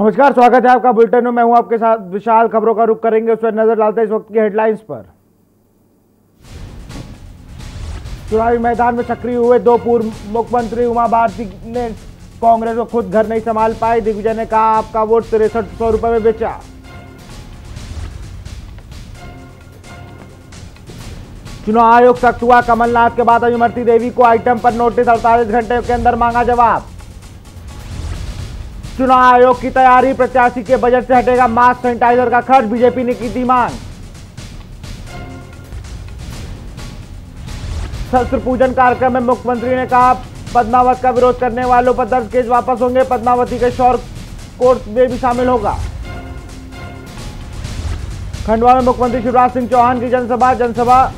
नमस्कार, स्वागत है आपका बुलेटिन में। मैं हूं आपके साथ विशाल। खबरों का रुख करेंगे, उस पर नजर डालते हैं इस वक्त की हेडलाइंस पर। चुनावी मैदान में सक्रिय हुए दो पूर्व मुख्यमंत्री। उमा भारती ने कांग्रेस को खुद घर नहीं संभाल पाई। दिग्विजय ने कहा आपका वोट 6300 रुपए में बेचा। चुनाव आयोग सख्त हुआ। कमलनाथ के बाद इमरती देवी को आइटम पर नोटिस, 48 घंटे के अंदर मांगा जवाब। चुनाव आयोग की तैयारी, प्रत्याशी के बजट से हटेगा मास्क सैनिटाइजर का खर्च, बीजेपी ने की थी मांग। शस्त्र पूजन कार्यक्रम में मुख्यमंत्री ने कहा पद्मावत का विरोध करने वालों पर दर्ज केस वापस होंगे, पद्मावती के शौर्य कोर्ट में भी शामिल होगा। खंडवा में मुख्यमंत्री शिवराज सिंह चौहान की जनसभा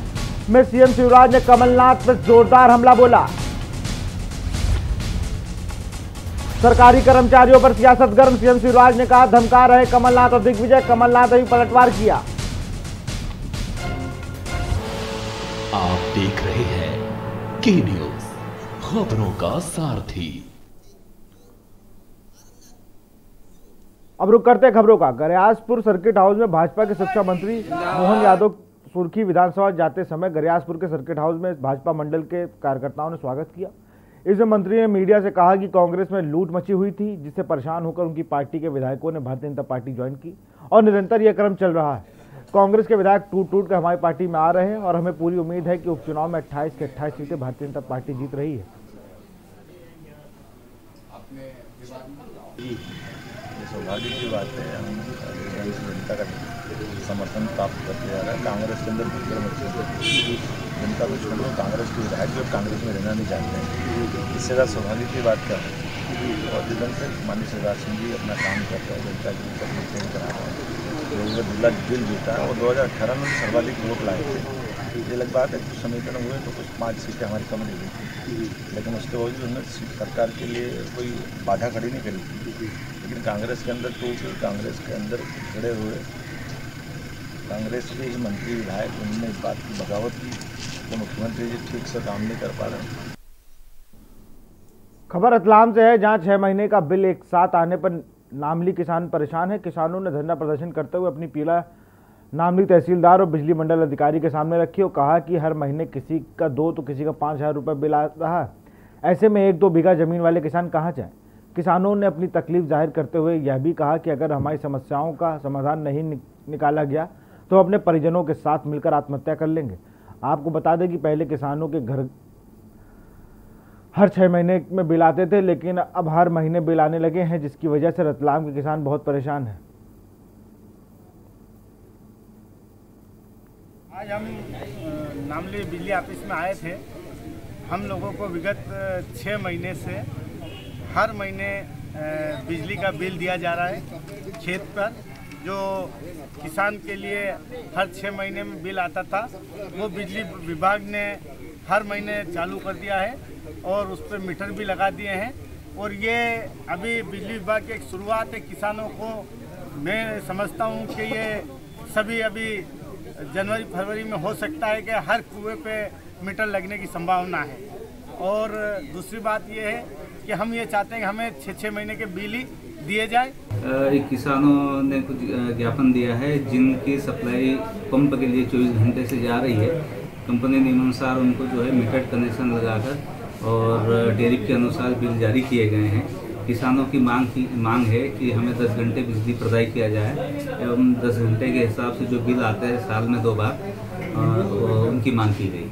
में सीएम शिवराज ने कमलनाथ पर जोरदार हमला बोला। सरकारी कर्मचारियों पर सियासत गर्म, सीएम शिवराज ने कहा धमका रहे कमलनाथ और दिग्विजय। कमलनाथ ने भी पलटवार किया। आप देख रहे हैं के न्यूज, खबरों का सारथी। अब रुक करते हैं खबरों का। गरियासपुर सर्किट हाउस में भाजपा के शिक्षा मंत्री मोहन यादव सुर्खी विधानसभा जाते समय गरियासपुर के सर्किट हाउस में भाजपा मंडल के कार्यकर्ताओं ने स्वागत किया। इसमें मंत्री ने मीडिया से कहा कि कांग्रेस में लूट मची हुई थी, जिससे परेशान होकर उनकी पार्टी के विधायकों ने भारतीय जनता पार्टी ज्वाइन की और निरंतर यह क्रम चल रहा है। कांग्रेस के विधायक टूट कर हमारी पार्टी में आ रहे हैं और हमें पूरी उम्मीद है कि उपचुनाव में 28 के 28 सीटें भारतीय जनता पार्टी जीत रही है। सौभाग्य की बात है, हम जनता का समर्थन प्राप्त करते जा रहा है। कांग्रेस के अंदर भीतर जनता कुछ लोग कांग्रेस के विधायक जो कांग्रेस में रहना नहीं चाहते हैं, इससे ज़्यादा सौभाग्य की बात क्या है। और जिधर से माननीय शिवराज सिंह जी अपना काम करते हैं, जनता की तकलीफ चेंज करा रहे हैं, लोगों का दिल जीता है। और 2018 में सर्वाधिक वोट लाए थे। ये अलग बात है, कुछ समीकरण हुए तो कुछ 5 सीटें हमारी कम नहीं हुई थी, लेकिन उसके बावजूद हमने सरकार के लिए कोई बाधा खड़ी नहीं करी थी। लेकिन कांग्रेस के अंदर टूट, कांग्रेस के अंदर खड़े हुए कांग्रेस के ही मंत्री विधायक, उन्होंने इस बात की बगावत की कि मुख्यमंत्री जी ठीक से काम नहीं कर पा रहे। खबर रतलाम से है, जहां 6 महीने का बिल एक साथ आने पर नामली किसान परेशान है। किसानों ने धरना प्रदर्शन करते हुए अपनी पीड़ा नामली तहसीलदार और बिजली मंडल अधिकारी के सामने रखी और कहा कि हर महीने किसी का 2 तो किसी का 5000 रुपये बिल आ रहा है। ऐसे में 1-2 बीघा जमीन वाले किसान कहाँ जाएं। किसानों ने अपनी तकलीफ जाहिर करते हुए यह भी कहा कि अगर हमारी समस्याओं का समाधान नहीं निकाला गया तो अपने परिजनों के साथ मिलकर आत्महत्या कर लेंगे। आपको बता दें कि पहले किसानों के घर हर 6 महीने में बिल आते थे, लेकिन अब हर महीने बिल आने लगे हैं, जिसकी वजह से रतलाम के किसान बहुत परेशान हैं। आज हम नामली बिजली ऑफिस में आए थे। हम लोगों को विगत 6 महीने से हर महीने बिजली का बिल दिया जा रहा है खेत पर। जो किसान के लिए हर 6 महीने में बिल आता था, वो बिजली विभाग ने हर महीने चालू कर दिया है और उस पर मीटर भी लगा दिए हैं। और ये अभी बिजली विभाग की एक शुरुआत है। किसानों को मैं समझता हूँ कि ये सभी अभी जनवरी फरवरी में हो सकता है कि हर कुएं पे मीटर लगने की संभावना है। और दूसरी बात ये है कि हम ये चाहते हैं कि हमें 6-6 महीने के बिल ही दिए जाए। किसानों ने कुछ ज्ञापन दिया है, जिनकी सप्लाई पंप के लिए 24 घंटे से जा रही है। कंपनी नियमानुसार उनको जो है मीटर कनेक्शन लगाकर और टैरिफ के अनुसार बिल जारी किए गए हैं। किसानों की मांग है कि हमें 10 घंटे बिजली प्रदाय किया जाए एवं 10 घंटे के हिसाब से जो बिल आते हैं साल में 2 बार, उनकी मांग की गई।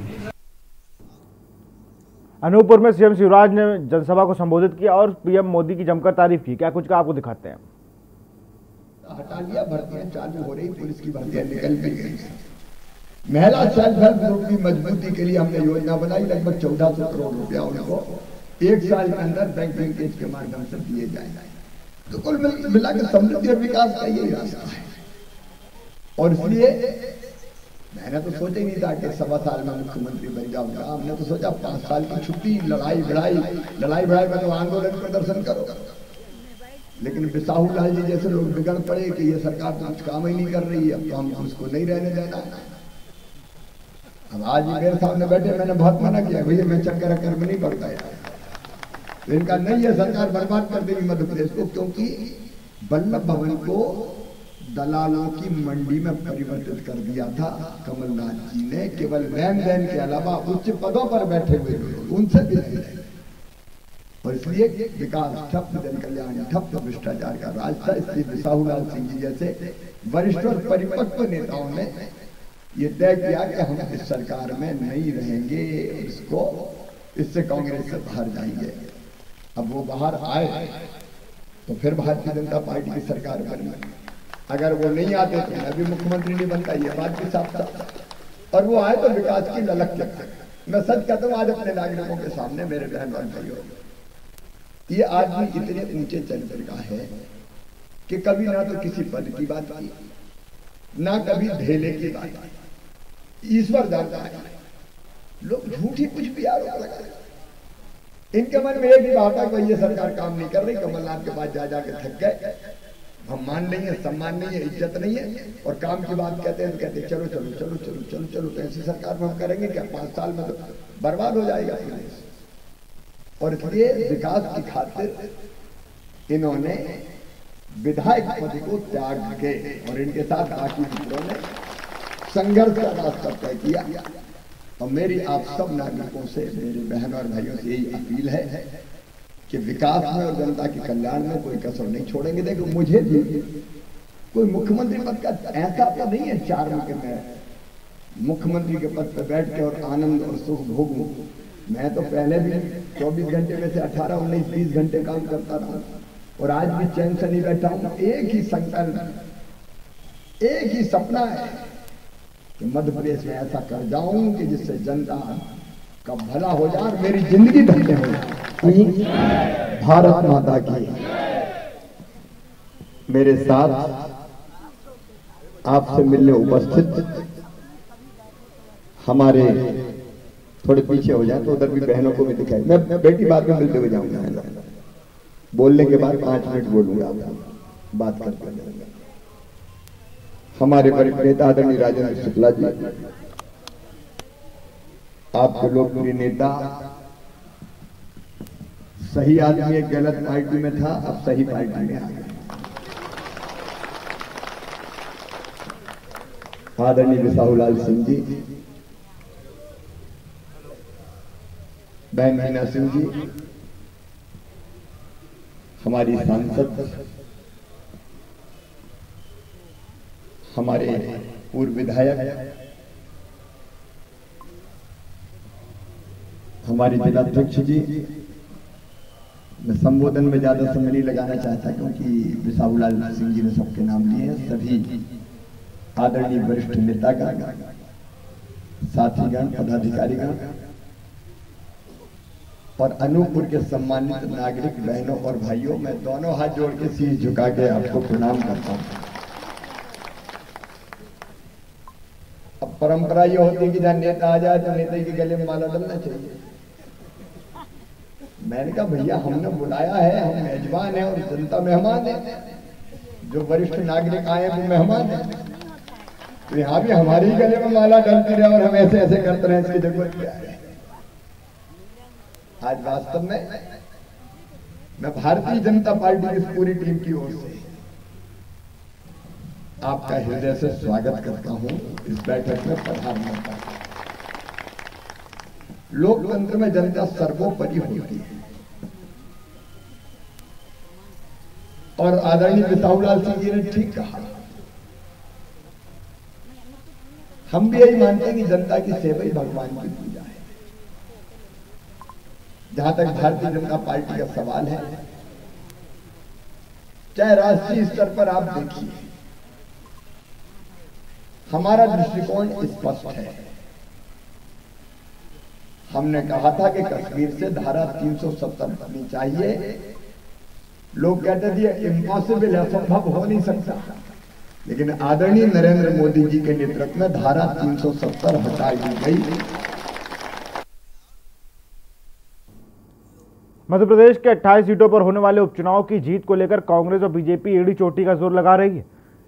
अनूपपुर में सीएम शिवराज ने जनसभा को संबोधित किया और पीएम मोदी की जमकर तारीफ की। क्या कुछ का आपको दिखाते हैं। हटा लिया, भर्तियां चालू हो रही, पुलिस की भर्तियां निकल भी गई। महिला सेल्फ हेल्प ग्रुप की मजबूती के लिए हमने योजना बनाई। लगभग 1400 करोड़ रुपया उनको 1 साल के अंदर बैंक लिंकेज के माध्यम से दिए जाएंगे। तो कुल मिलाकर समृद्धि और विकास का यही रास्ता है। और इसलिए मैंने तो सोचा ही नहीं था कि 1.25 साल में मुख्यमंत्री बन जाऊंगा। हमने तो सोचा 5 साल की छुट्टी, लड़ाई भिड़ाई में तो आंदोलन प्रदर्शन करो। लेकिन बिसाहू लाल जी जैसे लोग बिगड़ पड़े कि ये सरकार तो कुछ काम ही नहीं कर रही है, अब तो हम उसको नहीं रहने देना। अब आज मेरे सामने बैठे, मैंने बहुत मना किया, भैया मैं चक्कर में नहीं पड़ता यार। तो इनका नहीं है, सरकार बर्बाद कर देगी मध्य प्रदेश को, क्योंकि वल्लभ भवन को दलालों की मंडी में परिवर्तित कर दिया था कमलनाथ जी ने। केवल लेन देन के अलावा उच्च पदों पर बैठे हुए लोग उनसे भी नहीं रहे, और इसलिए विकास ठप, जन कल्याण ठप, भ्रष्टाचार का राज था। इसलिए बिसाहूलाल सिंह जी जैसे वरिष्ठ और परिपक्व नेताओं ने ये तय किया कि हम इस सरकार में नहीं रहेंगे, इससे कांग्रेस से बाहर जाएंगे। अब वो बाहर आए तो फिर भारतीय जनता पार्टी की सरकार बनी। अगर वो नहीं आते तो मैं भी मुख्यमंत्री नहीं बनता, ये बात भी साफ साफ। और वो आए तो विकास की ललक के तक। मैं सच कहता हूँ, आज अपने नागरिकों के सामने मेरे बहन और भाइयों, ये आदमी इतने ऊंचे चरित्र का है कि कभी ना तो किसी पद की बात की, ना कभी ढेले की बात की। ईश्वर जानता है, लोग झूठी कुछ भी आरोप लगा रहे। इनके मन में एक ही बात है कि ये सरकार काम नहीं कर रही, कमलनाथ के पास जा जाके थक गए, हम मान नहीं है, सम्मान नहीं है, इज्जत नहीं है, और काम की बात कहते हैं तो कहते हैं चलो चलो चलो चलो चलो चलो, तो ऐसी सरकार में हम करेंगे क्या? 5 साल में तो बर्बाद हो जाएगा प्रदेश। और इसलिए विकास की खातिर इन्होंने विधायक पद को त्याग के और इनके साथ बाकी मित्रों ने संघर्ष का रास्ता तय किया। और मेरी आप सब नागरिकों से, मेरे बहन और भाइयों से यही अपील है कि विकास में और जनता के कल्याण में कोई कसर नहीं छोड़ेंगे। देखो, मुझे भी कोई मुख्यमंत्री पद का ऐसा तो नहीं है चार्म के मैं मुख्यमंत्री के पद पर बैठ के और आनंद और सुख भोगूं। मैं तो पहले भी 24 घंटे में से 18, 19, 20 घंटे काम करता रहा, और आज भी चैन से नहीं बैठा हूं। एक ही संकल्प, एक ही सपना है कि मध्य प्रदेश में ऐसा कर जाऊं कि जिससे जनता का भला हो जाए और मेरी जिंदगी धन्य हो जाए। भारत माता की। मेरे साथ आपसे मिलने उपस्थित हमारे, थोड़े पीछे हो जाए तो उधर भी बहनों को भी दिखाई, मैं बेटी बाद में मिलते हुए जाऊंगा। बोलने के बाद 5 मिनट बोलूंगा, बात करते जाऊंगा। हमारे वरिष्ठ नेता आदरणीय राजेंद्र शुक्ला जी, आपके लोकप्रिय नेता, सही आदमी एक गलत पार्टी में था, अब सही पार्टी में आ गया। आदरणीय बिसाहूलाल सिंह जी, बहन मीना सिंह जी, हमारी सांसद, हमारे पूर्व विधायक, हमारे जिलाध्यक्ष जी। मैं संबोधन में ज्यादा समय नहीं लगाना चाहता क्योंकि बिसाहूलाल सिंह जी ने सबके नाम लिए हैं। सभी आदरणीय वरिष्ठ नेतागण, साथीगण, पदाधिकारीगण और अनूपपुर के सम्मानित नागरिक बहनों और भाइयों, मैं दोनों हाथ जोड़ के शीश झुका के आपको प्रणाम करता हूं। अब परंपरा ये होती है कि जहां नेता आ जाए तो नेता के गले में माला डालना चाहिए। मैंने कहा भैया, हमने बुलाया है, हम मेजबान हैं और जनता मेहमान है। जो वरिष्ठ नागरिक आए वो मेहमान है, तो यहाँ भी हमारे ही गले में माला डालती रहे और हम ऐसे ऐसे करते रहे, इसकी जरूरत क्या है? आज वास्तव में मैं भारतीय जनता पार्टी की पूरी टीम की ओर से आपका हृदय से स्वागत करता हूं इस बैठक में पधारने का। लोकतंत्र में जनता सर्वोपरि होती है, और आदरणीय बिसाहूलाल सिंह जी ने ठीक कहा। हम भी यही मानते हैं कि जनता की सेवा ही भगवान की पूजा है। जहां तक भारतीय जनता पार्टी का सवाल है, चाहे राष्ट्रीय स्तर पर आप देखिए, हमारा दृष्टिकोण स्पष्ट है। हमने कहा था कि कश्मीर से धारा 370 हटनी चाहिए। लोग कहते थे इम्पॉसिबल है, संभव हो नहीं सकता, लेकिन आदरणीय नरेंद्र मोदी जी के नेतृत्व में धारा 370 हटा दी गई। मध्य प्रदेश के 28 सीटों पर होने वाले उपचुनाव की जीत को लेकर कांग्रेस और बीजेपी एड़ी चोटी का जोर लगा रही है।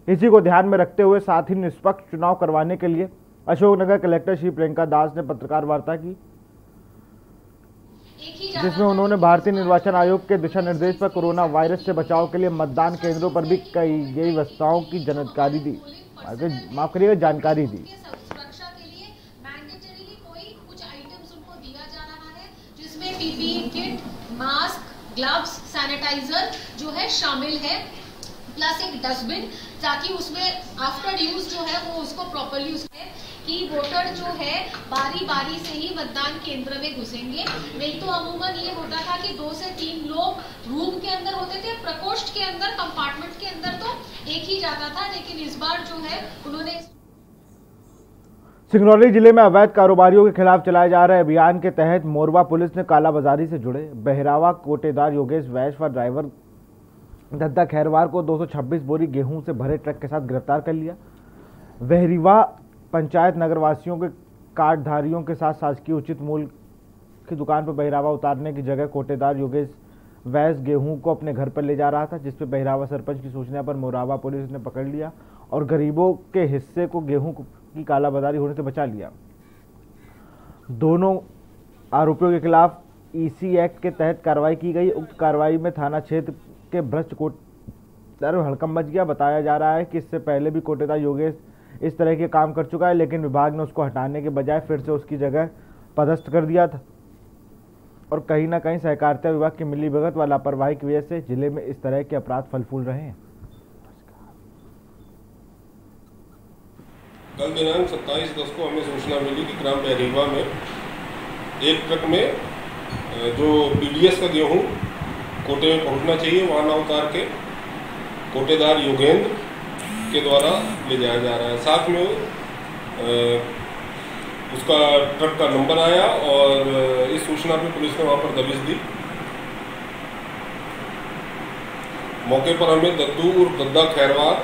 इसी को ध्यान में रखते हुए साथ ही निष्पक्ष चुनाव करवाने के लिए अशोकनगर कलेक्टर श्री प्रियंका दास ने पत्रकार वार्ता की। एक ही जिसमें उन्होंने भारतीय निर्वाचन आयोग के दिशा निर्देश पर कोरोना वायरस से बचाव के लिए मतदान केंद्रों पर भी कई गई व्यवस्थाओं की जानकारी दी। माफ करिएगा, जानकारी दी। सुरक्षा के लिए मैंडेटरीली कोई कुछ आइटम्स उनको दिया जा रहा है, जिसमें PPE kit, mask, gloves, sanitizer जो है शामिल है, प्लस एक डस्टबिन, ताकि उसमें आफ्टर यूज जो है वो उसको प्रॉपरली यूज कि वोटर जो है बारी बारी से ही मतदान केंद्र में घुसेंगे। नहीं तो अमूमन ये होता था कि 2 से 3 लोग रूम के अंदर होते थे, प्रकोष्ठ के अंदर, कंपार्टमेंट के अंदर तो एक ही जाता था, लेकिन इस बार जो है उन्होंने। सिंगरौली जिले में अवैध कारोबारियों के खिलाफ चलाए जा रहे अभियान के तहत मोरवा पुलिस ने कालाबाजारी से जुड़े बहरावा कोटेदार योगेश वैश व ड्राइवर दद्दा खैरवार को 226 बोरी गेहूं से भरे ट्रक के साथ गिरफ्तार कर लिया। बहरीवा पंचायत नगरवासियों के कार्डधारियों के साथ शासकीय उचित मूल्य की दुकान पर बहरावा उतारने की जगह कोटेदार योगेश वैश गेहूं को अपने घर पर ले जा रहा था, जिसपे बहरावा सरपंच की सूचना पर मोरवा पुलिस ने पकड़ लिया और गरीबों के हिस्से को गेहूं की कालाबाजारी होने से बचा लिया। दोनों आरोपियों के खिलाफ ईसी एक्ट के तहत कार्रवाई की गई। उक्त कार्रवाई में थाना क्षेत्र के भ्रष्ट कोटेदार में हड़कंप मच गया। बताया जा रहा है कि इससे पहले भी कोटेदार योगेश इस तरह के काम कर चुका है, लेकिन विभाग ने उसको हटाने के बजाय फिर से उसकी जगह पदस्थ कर दिया था और कहीं ना कहीं सहकारिता विभाग की मिलीभगत व लापरवाही की वजह से जिले में इस तरह के अपराध फल फूल रहे हैं। कल दिनांक 27/10 को हमें सूचना मिली कि ग्राम बहरीवा में एक ट्रक में जो पीडीएस का गेहूं कोटे में पहुंचना चाहिए वहां ना उतार के कोटेदार योगेंद्र के द्वारा ले जाया जा रहा है। साथ में उसका ट्रक का नंबर आया और इस सूचना पे पुलिस ने वहां पर दबिश दी। मौके पर हमें दद्दू और दद्दा खैरवार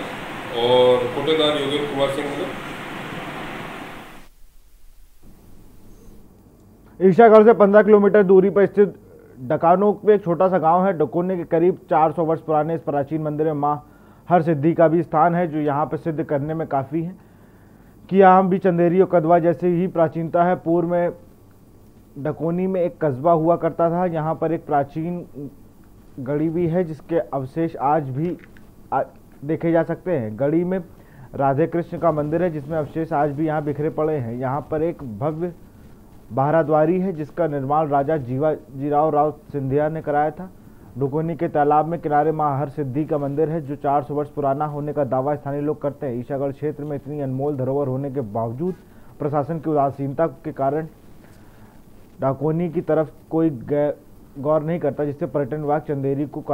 और कोटेदार योगेंद्र कुमार सिंह ने ईशागढ़ से 15 किलोमीटर दूरी पर स्थित डकानों में एक छोटा सा गांव है। डकोने के करीब 400 वर्ष पुराने इस प्राचीन मंदिर में मां हर सिद्धि का भी स्थान है, जो यहाँ पर सिद्ध करने में काफ़ी है कि आम भी चंदेरी और कदवा जैसे ही प्राचीनता है। पूर्व में डकोनी में एक कस्बा हुआ करता था। यहाँ पर एक प्राचीन गढ़ी भी है जिसके अवशेष आज भी देखे जा सकते हैं। गढ़ी में राधे कृष्ण का मंदिर है जिसमें अवशेष आज भी यहाँ बिखरे पड़े हैं। यहाँ पर एक भव्य बाराद्वारी है जिसका निर्माण राजा जीवाजीराव राव सिंधिया ने कराया था। डकोनी के तालाब में किनारे मां हर सिद्धि का मंदिर है जो 400 वर्ष पुराना होने का दावा स्थानीय लोग करते हैं। ईशागढ़ क्षेत्र में इतनी अनमोल धरोहर होने के बावजूद प्रशासन की उदासीनता के कारण डकोनी की तरफ कोई गौर नहीं करता, जिससे पर्यटन विभाग चंदेरी को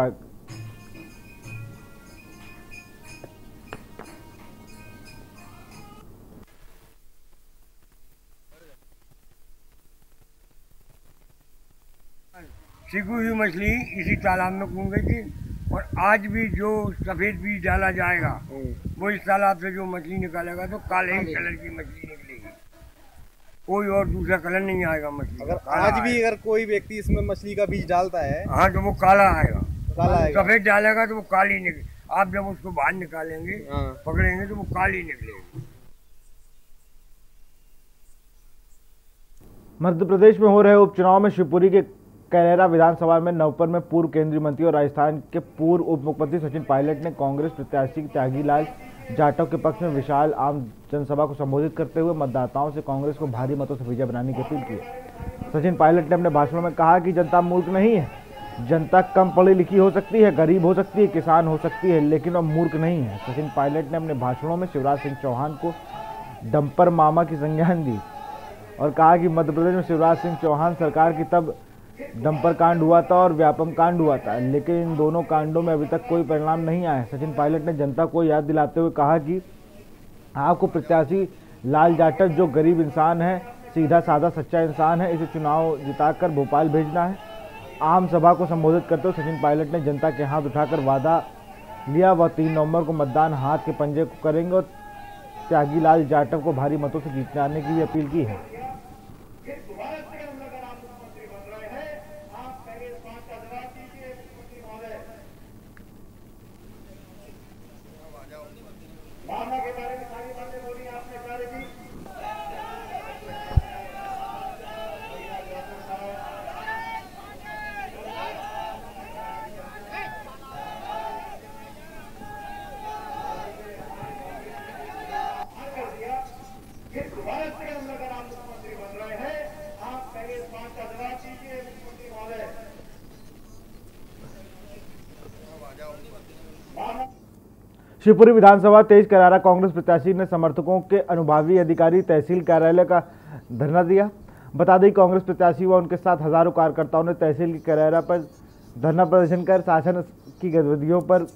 सीखी हुई मछली इसी तालाब में कूद गई थी और आज भी जो सफेद बीज डाला जाएगा वो इस तालाब से जो मछली निकालेगा तो काले ही कलर की मछली निकलेगी, कोई और दूसरा कलर नहीं आएगा मछली। अगर आज भी अगर कोई व्यक्ति इसमें मछली का बीज डालता है हाँ तो वो काला आएगा, काला आएगा। सफेद डालेगा तो वो काली निकले। आप जब उसको बाहर निकालेंगे पकड़ेंगे तो वो काली निकलेगी। मध्य प्रदेश में हो रहे उपचुनाव में शिवपुरी के कैरेरा विधानसभा में नवपर में पूर्व केंद्रीय मंत्री और राजस्थान के पूर्व उप मुख्यमंत्री सचिन पायलट ने कांग्रेस प्रत्याशी त्यागीलाल जाटव के पक्ष में विशाल आम जनसभा को संबोधित करते हुए मतदाताओं से कांग्रेस को भारी मतों से विजय बनाने की अपील की। सचिन पायलट ने अपने भाषण में कहा कि जनता मूर्ख नहीं है, जनता कम पढ़ी लिखी हो सकती है, गरीब हो सकती है, किसान हो सकती है, लेकिन वह मूर्ख नहीं है। सचिन पायलट ने अपने भाषणों में शिवराज सिंह चौहान को डंपर मामा की संज्ञान दी और कहा कि मध्य प्रदेश में शिवराज सिंह चौहान सरकार की तब डंपर कांड हुआ था और व्यापम कांड हुआ था, लेकिन इन दोनों कांडों में अभी तक कोई परिणाम नहीं आया। सचिन पायलट ने जनता को याद दिलाते हुए कहा कि आपको प्रत्याशी लाल जाटव जो गरीब इंसान है, सीधा साधा सच्चा इंसान है, इसे चुनाव जिताकर भोपाल भेजना है। आम सभा को संबोधित करते हुए सचिन पायलट ने जनता के हाथ उठाकर वादा लिया वह 3 नवंबर को मतदान हाथ के पंजे को करेंगे और त्यागीलाल जाटव को भारी मतों से जीताने की भी अपील की है। शिवपुरी विधानसभा तेज करारा कांग्रेस प्रत्याशी ने समर्थकों के अनुभावी अधिकारी तहसील कार्यालय का धरना दिया। बता दें कांग्रेस प्रत्याशी व उनके साथ हजारों कार्यकर्ताओं ने तहसील की कार्यालय पर धरना प्रदर्शन कर शासन की गतिविधियों पर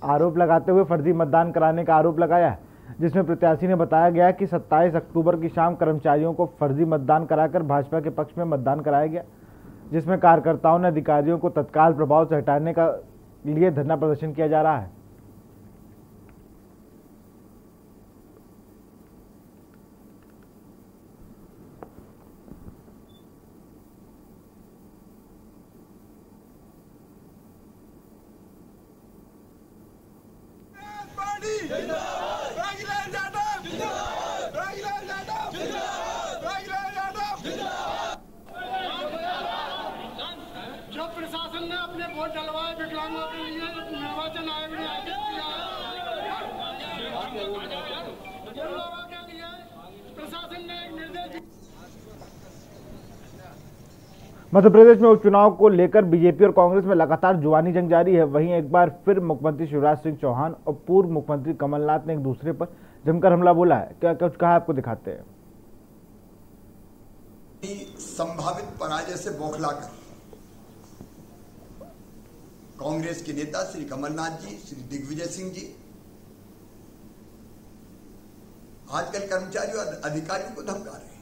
आरोप लगाते हुए फर्जी मतदान कराने का आरोप लगाया है, जिसमें प्रत्याशी ने बताया गया कि 27 अक्टूबर की शाम कर्मचारियों को फर्जी मतदान कराकर भाजपा के पक्ष में मतदान कराया गया, जिसमें कार्यकर्ताओं ने अधिकारियों को तत्काल प्रभाव से हटाने का लिए धरना प्रदर्शन किया जा रहा है। जो प्रशासन ने अपने वोट डलवाए विकलांगों के लिए निर्वाचन आयोग ने आदेश दिया है, उन लोगों के लिए प्रशासन ने एक निर्देश। मध्य प्रदेश में उपचुनाव को लेकर बीजेपी और कांग्रेस में लगातार जुबानी जंग जारी है। वहीं एक बार फिर मुख्यमंत्री शिवराज सिंह चौहान और पूर्व मुख्यमंत्री कमलनाथ ने एक दूसरे पर जमकर हमला बोला है। क्या कुछ कहा आपको दिखाते हैं। संभावित पराजय से बौखलाकर कांग्रेस के नेता श्री कमलनाथ जी, श्री दिग्विजय सिंह जी आजकल कर्मचारियों और अधिकारियों को धमका रहे हैं।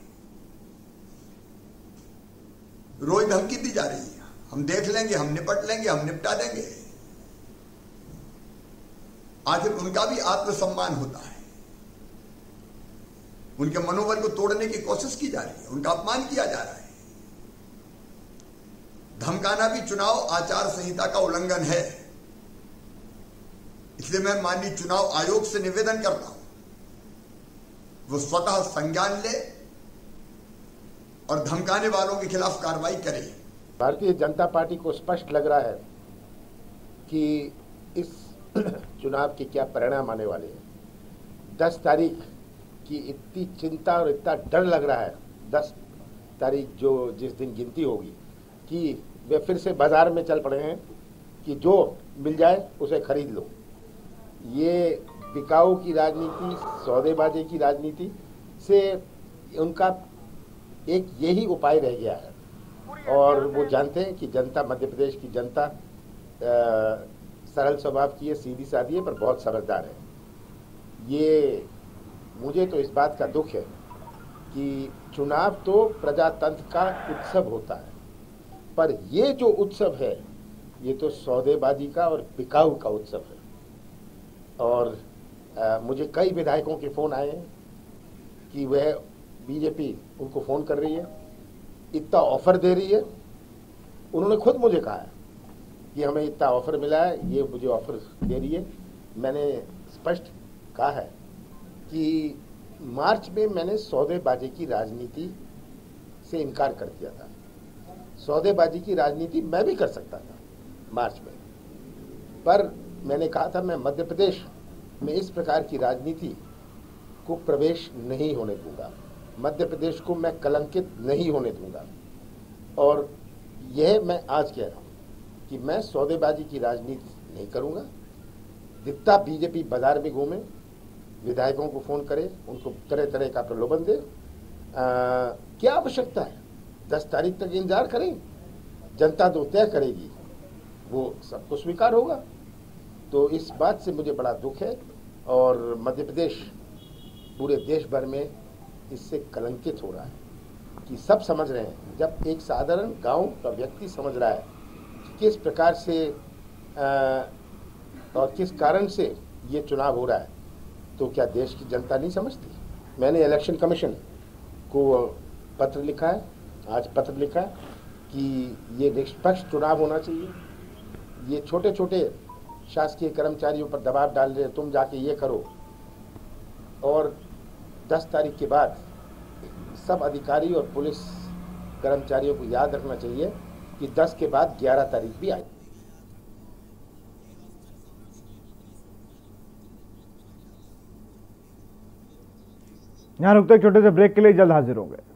रोज धमकी दी जा रही है, हम देख लेंगे, हम निपट लेंगे, हम निपटा देंगे। आखिर उनका भी आत्मसम्मान होता है, उनके मनोबल को तोड़ने की कोशिश की जा रही है, उनका अपमान किया जा रहा है। धमकाना भी चुनाव आचार संहिता का उल्लंघन है। इसलिए मैं माननीय चुनाव आयोग से निवेदन करता हूं, वो स्वतः संज्ञान ले और धमकाने वालों के खिलाफ कार्रवाई करे। भारतीय जनता पार्टी को स्पष्ट लग रहा है कि इस चुनाव के क्या परिणाम आने वाले हैं। 10 तारीख की इतनी चिंता और इतना डर लग रहा है, 10 तारीख जो जिस दिन गिनती होगी, कि वे फिर से बाजार में चल पड़े हैं कि जो मिल जाए उसे खरीद लो। ये बिकाऊ की राजनीति, सौदेबाजी की राजनीति से उनका एक यही उपाय रह गया है। और वो जानते हैं कि जनता, मध्य प्रदेश की जनता सरल स्वभाव की है, सीधी सादी है, पर बहुत समझदार है। ये मुझे तो इस बात का दुख है कि चुनाव तो प्रजातंत्र का उत्सव होता है, पर ये जो उत्सव है ये तो सौदेबाजी का और बिकाऊ का उत्सव है। और मुझे कई विधायकों के फ़ोन आए हैं कि वह बीजेपी उनको फ़ोन कर रही है, इतना ऑफ़र दे रही है। उन्होंने खुद मुझे कहा है कि हमें इतना ऑफ़र मिला है, ये मुझे ऑफ़र दे रही है। मैंने स्पष्ट कहा है कि मार्च में मैंने सौदेबाजी की राजनीति से इनकार कर दिया था। सौदेबाजी की राजनीति मैं भी कर सकता था मार्च में, पर मैंने कहा था मैं मध्य प्रदेश में इस प्रकार की राजनीति को प्रवेश नहीं होने दूंगा, मध्य प्रदेश को मैं कलंकित नहीं होने दूंगा। और यह मैं आज कह रहा हूँ कि मैं सौदेबाजी की राजनीति नहीं करूँगा। जितना बीजेपी बाजार में घूमे, विधायकों को फ़ोन करे, उनको तरह तरह का प्रलोभन दे, क्या आवश्यकता है। 10 तारीख तक इंतजार करें, जनता तो तय करेगी, वो सबको स्वीकार होगा। तो इस बात से मुझे बड़ा दुख है और मध्य प्रदेश पूरे देश भर में इससे कलंकित हो रहा है कि सब समझ रहे हैं। जब एक साधारण गांव का व्यक्ति समझ रहा है कि किस प्रकार से और किस कारण से ये चुनाव हो रहा है, तो क्या देश की जनता नहीं समझती। मैंने इलेक्शन कमीशन को पत्र लिखा है, आज पत्र लिखा है कि ये निष्पक्ष चुनाव होना चाहिए। ये छोटे छोटे शासकीय कर्मचारियों पर दबाव डाल रहे, तुम जाके ये करो। और 10 तारीख के बाद सब अधिकारी और पुलिस कर्मचारियों को याद रखना चाहिए कि 10 के बाद 11 तारीख भी आएगी। यहाँ रुकते छोटे से ब्रेक के लिए, जल्द हाजिर होंगे।